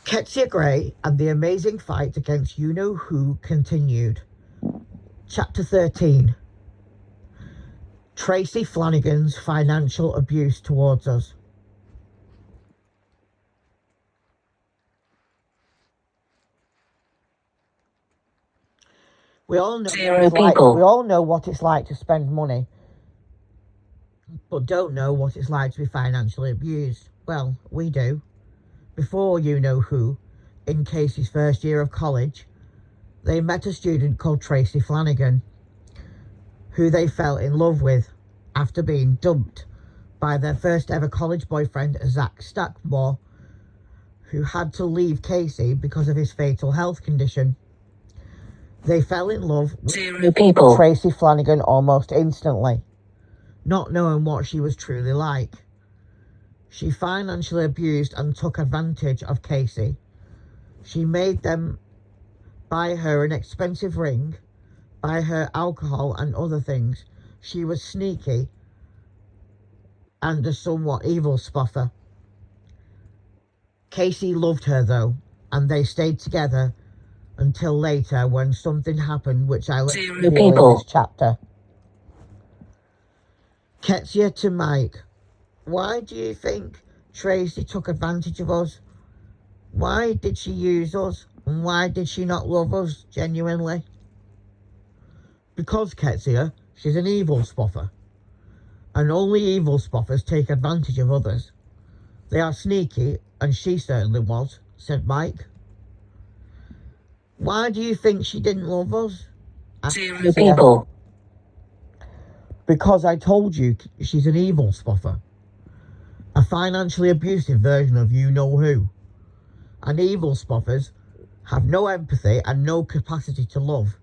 Qetsiyah Gray and the amazing fight against you-know-who continued. Chapter 13. Tracy Flanagan's financial abuse towards us. We all know what it's like to spend money, but don't know what it's like to be financially abused. Well, we do. Before you-know-who, in Casey's first year of college, they met a student called Tracy Flanagan, who they fell in love with after being dumped by their first ever college boyfriend, Zach Stackmore, who had to leave Casey because of his fatal health condition. They fell in love with Tracy Flanagan almost instantly, not knowing what she was truly like. She financially abused and took advantage of Casey. She made them buy her an expensive ring, buy her alcohol and other things. She was sneaky and a somewhat evil spoffer. Casey loved her though, and they stayed together until later when something happened which I will reveal in this chapter. Qetsiyah to Mike. Why do you think Tracy took advantage of us? Why did she use us? And why did she not love us genuinely? Because, Qetsiyah, she's an evil spoffer. And only evil spoffers take advantage of others. They are sneaky, and she certainly was, said Mike. Why do you think she didn't love us? Because I told you she's an evil spoffer. A financially abusive version of you-know-who. And evil spoffers have no empathy and no capacity to love.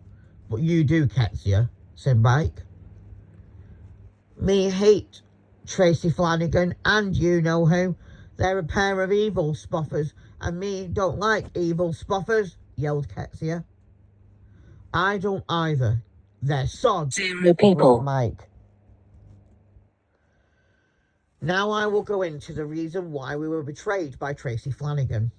But you do, Qetsiyah, said Mike. Me hate Tracy Flanagan and you-know-who. They're a pair of evil spoffers, and me don't like evil spoffers, yelled Qetsiyah. I don't either. They're sods, Mike. Now I will go into the reason why we were betrayed by Tracy Flanagan.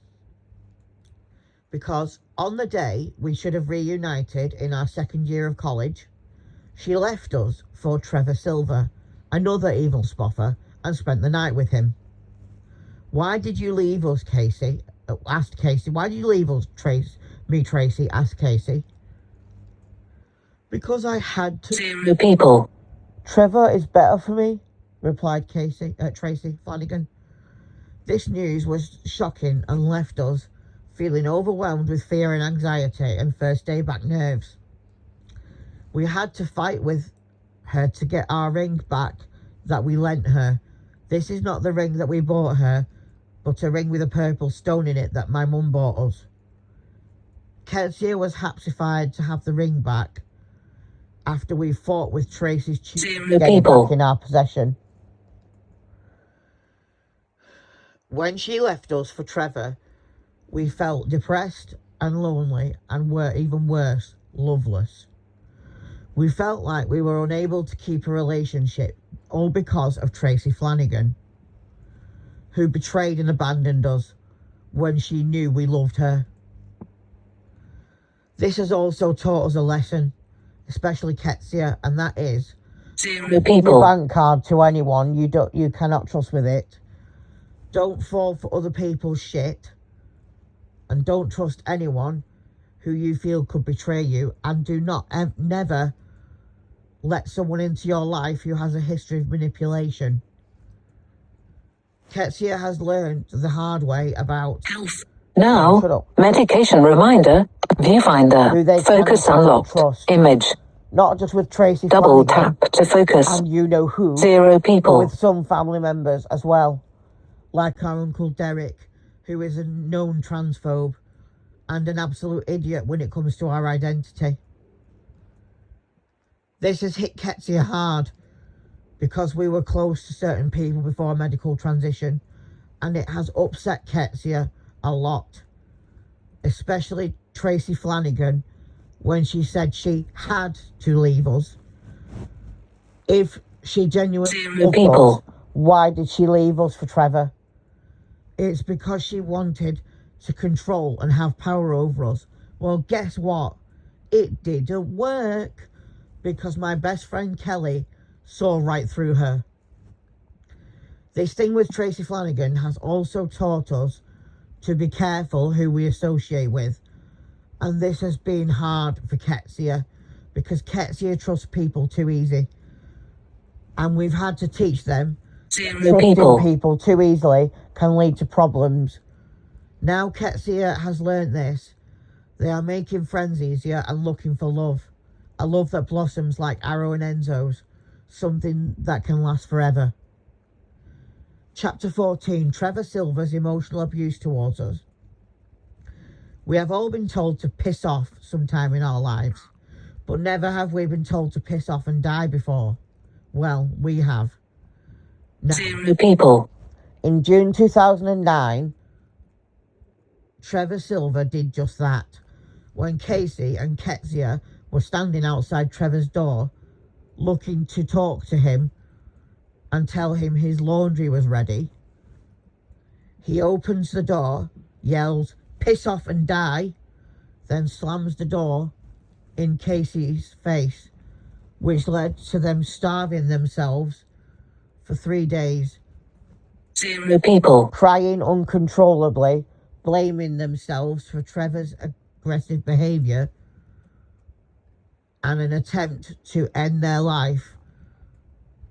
Because on the day we should have reunited in our second year of college, she left us for Trevor Silver, another evil spoffer, and spent the night with him. Why did you leave us, Casey? Asked Casey. Why did you leave us, Tracy? Asked Casey. Because I had to. Trevor is better for me, replied Tracy Flanagan. This news was shocking and left us feeling overwhelmed with fear and anxiety and first day back nerves. We had to fight with her to get our ring back that we lent her. This is not the ring that we bought her, but a ring with a purple stone in it that my mum bought us. Qetsiyah was hapsified to have the ring back after we fought with Tracy's to get it back in our possession. When she left us for Trevor, we felt depressed and lonely and were even worse, loveless. We felt like we were unable to keep a relationship, all because of Tracy Flanagan, who betrayed and abandoned us when she knew we loved her. This has also taught us a lesson, especially Qetsiyah, and that is, give your bank card to anyone you cannot trust with it. Don't fall for other people's shit, and don't trust anyone who you feel could betray you, and do not never let someone into your life who has a history of manipulation. Qetsiyah has learned the hard way about health. Now, medication reminder, viewfinder, focus unlocked, image. Not just with Tracy Double Flanagan tap to focus. And you-know-who. 0 people. But with some family members as well, like our Uncle Derek, who is a known transphobe and an absolute idiot when it comes to our identity. This has hit Qetsiyah hard because we were close to certain people before a medical transition, and it has upset Qetsiyah a lot, especially Tracy Flanagan when she said she had to leave us. If she genuinely loved us, why did she leave us for Trevor? It's because she wanted to control and have power over us. Well, guess what? It didn't work, because my best friend Kelly saw right through her. This thing with Tracy Flanagan has also taught us to be careful who we associate with. And this has been hard for Qetsiyah, because Qetsiyah trusts people too easy. And we've had to teach them trusting people too easily can lead to problems. Now Qetsiyah has learnt this. They are making friends easier and looking for love. A love that blossoms like Arrow and Enzo's. Something that can last forever. Chapter 14, Trevor Silver's emotional abuse towards us. We have all been told to piss off sometime in our lives, but never have we been told to piss off and die before. Well, we have. People. In June 2009, Trevor Silver did just that. When Casey and Qetsiyah were standing outside Trevor's door, looking to talk to him and tell him his laundry was ready, he opens the door, yells, "Piss off and die," then slams the door in Casey's face, which led to them starving themselves for 3 days. People. Crying uncontrollably, blaming themselves for Trevor's aggressive behaviour and an attempt to end their life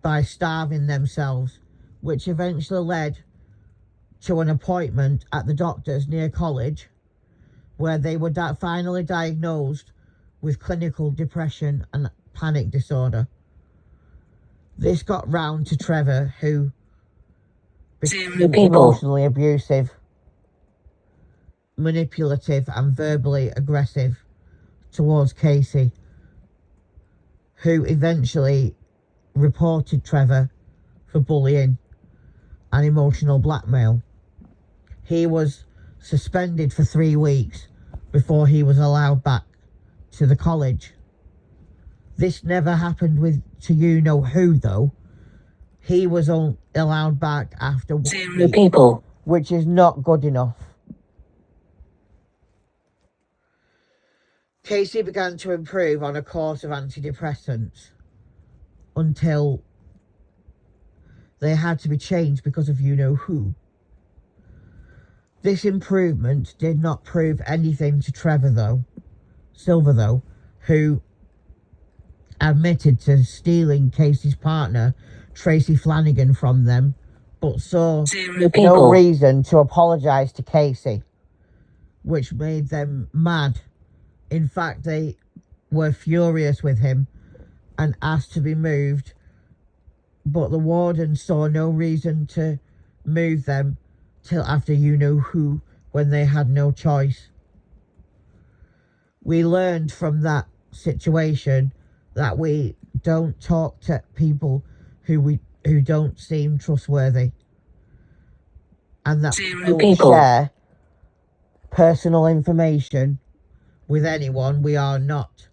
by starving themselves, which eventually led to an appointment at the doctor's near college, where they were finally diagnosed with clinical depression and panic disorder. This got round to Trevor, who became emotionally abusive, manipulative and verbally aggressive towards Casey, who eventually reported Trevor for bullying and emotional blackmail. He was suspended for 3 weeks before he was allowed back to the college. This never happened with to you know who though. He was allowed back after 1 week, which is not good enough. Casey began to improve on a course of antidepressants until they had to be changed because of you know who. This improvement did not prove anything to Silver though, who admitted to stealing Casey's partner, Tracy Flanagan, from them, but saw no reason to apologise to Casey, which made them mad. In fact, they were furious with him and asked to be moved, but the warden saw no reason to move them till after you know who, when they had no choice. We learned from that situation that we don't talk to people who don't seem trustworthy, and that we don't share personal information with anyone we are not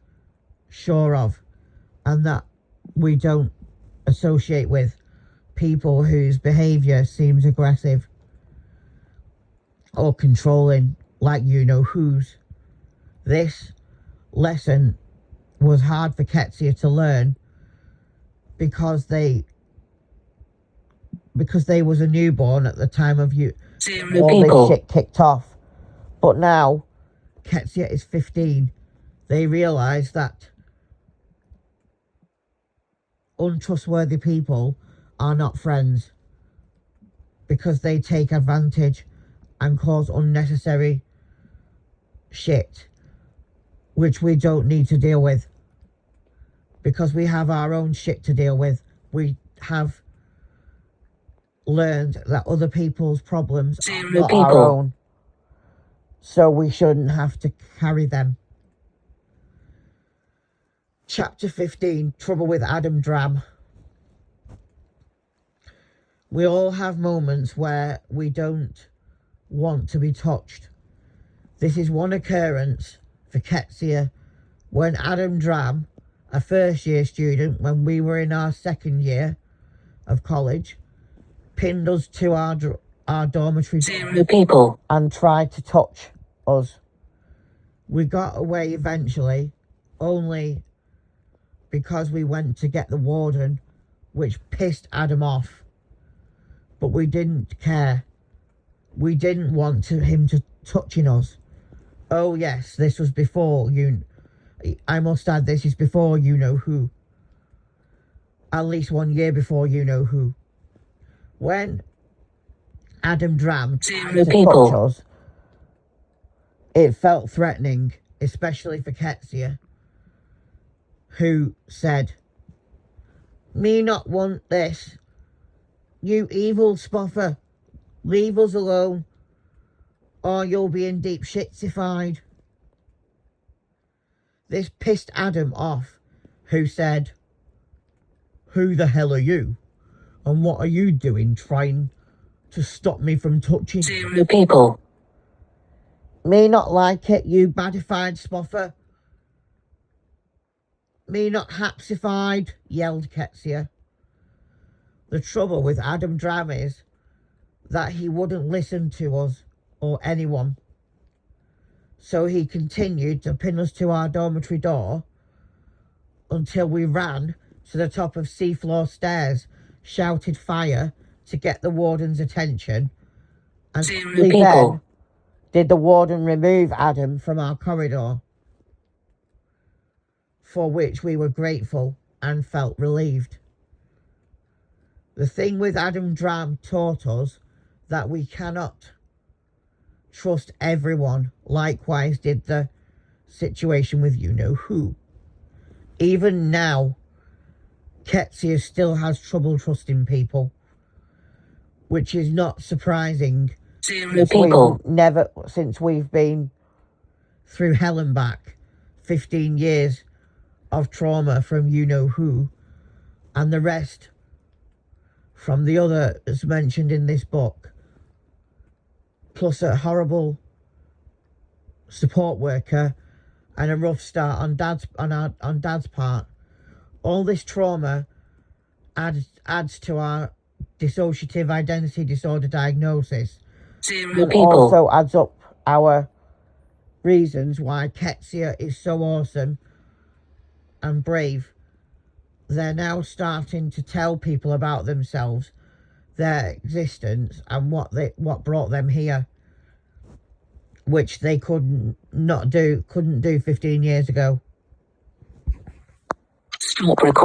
sure of, and that we don't associate with people whose behaviour seems aggressive or controlling, like you know who's. This lesson was hard for Qetsiyah to learn because they was a newborn at the time of all this shit kicked off. But now Qetsiyah is 15. They realise that untrustworthy people are not friends, because they take advantage and cause unnecessary shit which we don't need to deal with, because we have our own shit to deal with. We have learned that other people's problems are not our own, so we shouldn't have to carry them. Chapter 15, Trouble with Adam Dram. We all have moments where we don't want to be touched. This is one occurrence for Qetsiyah when Adam Dram, a first year student when we were in our second year of college, pinned us to our our dormitory 0 people. and tried to touch us. We got away eventually, only because we went to get the warden, which pissed Adam off. But we didn't care. We didn't want him to touching us. Oh yes, this was before I must add, this is before you know who. At least 1 year before you know who. When Adam Dram tried to touch us, it felt threatening, especially for Qetsiyah, who said, "Me not want this. You evil spoffer, leave us alone, or you'll be in deep shitsified." This pissed Adam off, who said, "Who the hell are you? And what are you doing trying to stop me from touching 0 people. Me not like it, you badified spoffer. Me not hapsified," yelled Qetsiyah. The trouble with Adam Dram is that he wouldn't listen to us or anyone. So he continued to pin us to our dormitory door until we ran to the top of seafloor stairs, shouted fire to get the warden's attention, and 0 only people. then did the warden remove Adam from our corridor, for which we were grateful and felt relieved. The thing with Adam Dram taught us that we cannot trust everyone. Likewise did the situation with you know who. Even now, Qetsiyah still has trouble trusting people, which is not surprising. 0 people. Since we've been through hell and back, 15 years of trauma from you know who, and the rest from the others mentioned in this book, plus a horrible support worker and a rough start on Dad's part. All this trauma adds to our dissociative identity disorder diagnosis, 0 and people. also adds up our reasons why Qetsiyah is so awesome and brave. They're now starting to tell people about themselves, their existence, and what brought them here, which they couldn't do 15 years ago. Stop recording.